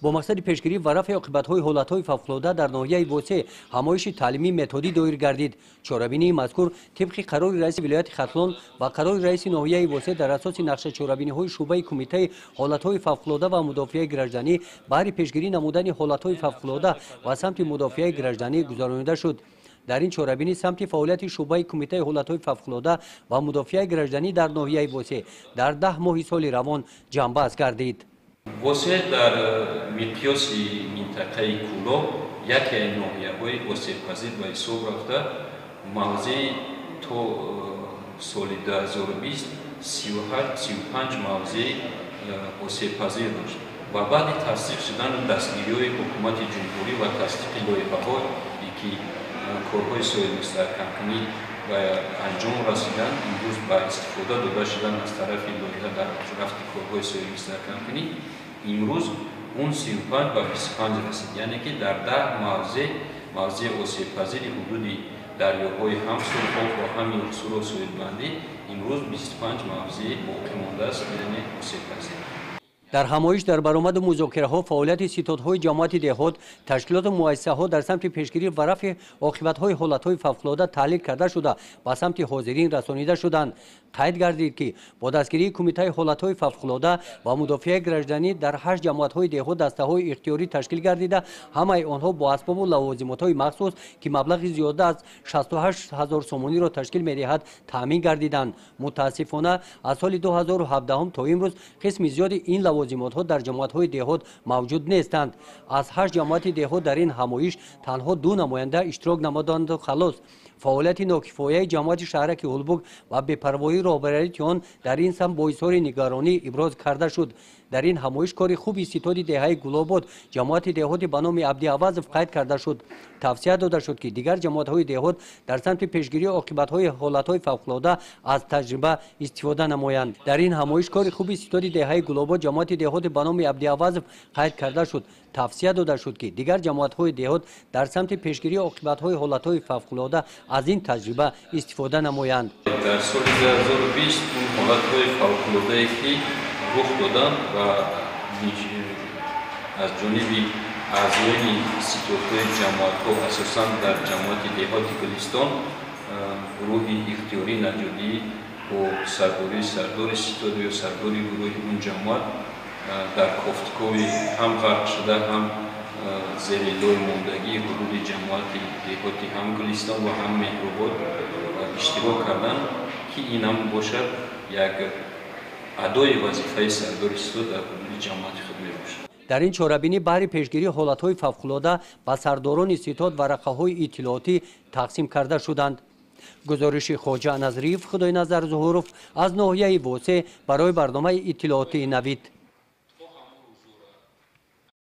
با مقصد پیشگیری و رفع عاقبت‌های حالت‌های فوق‌العاده در ناحیه واسع همایش تعلیمی متدی دایر گردید. چاره‌بینی مذکور طبق قرار رئیس ولایت ختلان و قرار رئیس ناحیه واسع در اساس نقشه چاره‌بینی‌های شعبه کمیته حالت‌های فوق‌العاده و مدافع گردنی برای پیشگیری نمودن حالت‌های فوق‌العاده و سمت مدافع گردنی گزارانیده شد. در این چاره‌بینی سمت فعالیت شعبه کمیته حالت‌های فوق‌العاده و مدافع گردنی در ناحیه واسع در 10 ماه سال روان جنبش گردید. واسه در میقیاس منطقه کولو یکی از ناحیه‌های واسع‌پذیر به حساب رفته موضع تا سال 2020 38-35 موضع واسع‌پذیر داشت و بعد تصدیق شدن دستگیری‌های حکومت جمهوری و تصدیق لایحه‌هایی که کارهای سویل مستحکم‌کنی و انجام رسیدن امروز با استفاده داده شدن از طرف لایحه در رفت کارهای سویل مستحکم‌کنی امروز اون 35 و 25 رسید، یعنی که در 10 موضع واسع‌پذیر حدود دریاهای هم سرخ و همین سرخ سویل بندی امروز 25 موضع باقی مانده است، یعنی واسع‌پذیر. در همایش در برآمد مذاکره‌ها فعالیت ستادهای جماعت دهات تشکیلات و مؤسسه‌ها در سمت پیشگیری و رفع عاقبت‌های حالت‌های فوق‌العاده تحلیل کرده شده و سمت حاضرین رسانیده شدند. قید گردید که با دستگیری کمیته حالت‌های فوق‌العاده و مدافع گردنی در 8 جماعت‌های دهات دسته‌های اختیاری تشکیل گردیده همه آنها با اسباب و لوازمات‌های مخصوص که مبلغ زیاده از 68000 سومانی را تشکیل می‌دهد تامین گردیدند. متاسفانه از سال 2017 تا امروز قسم زیادی این لوازمات‌ها در جماعت‌های دهات موجود نیستند. از 8 جماعت دهات در این همایش تنها 2 نماینده اشتراک نمودند و خلاص. فعالیت ناکفایه جماعت شهرک هولبوگ و بی‌پروایی رهبری آن در این سمت با اظهار نگرانی ابراز کرده شد. در این همایش کار خوبی ستاد دهه گلاباد جماعت دهات به نام عبدالعوض قید کرده شد. توصیه داده شد که دیگر جماعت‌های دهات در سمت پیشگیری عاقبت‌های حالت‌های فوق‌العاده از تجربه استفاده نمایند. در این همایش کار خوبی ستاد دهه گلاباد جماعت دهات به نام عبدالعوض قید کرده شد. توصیه داده شد که دیگر جماعت‌های دهات در سمت پیشگیری عاقبت‌های حالت‌های فوق‌العاده از این تجربه استفاده نمایند. در سال 2020 حالت‌های فوق‌العاده‌ای که رخ دادن و از جانب اعضای ستادهای جماعت‌ها اساساً در جماعت دهات گلستان گروه اختیاری نجادی و سرداری سردار ستاد یا سرداری گروه اون جماعت در کافتکوی هم غرق شده هم زیر لای ماندگی حدود جماعت دهات هم گلستان و هم مهرآباد اشتراک کردن که این هم باشد یک ادای وظیفه سردار ستاد در حدود جماعت خود می باشد. در این چاره‌بینی برای پیشگیری حالت‌های فوق‌العاده به سرداران ستاد ورقه‌های اطلاعاتی تقسیم کرده شدند. گزارش خواجه نظریف خدای نظر ظهورов از ناحیه واسع برای برنامه اطلاعاتی نوید.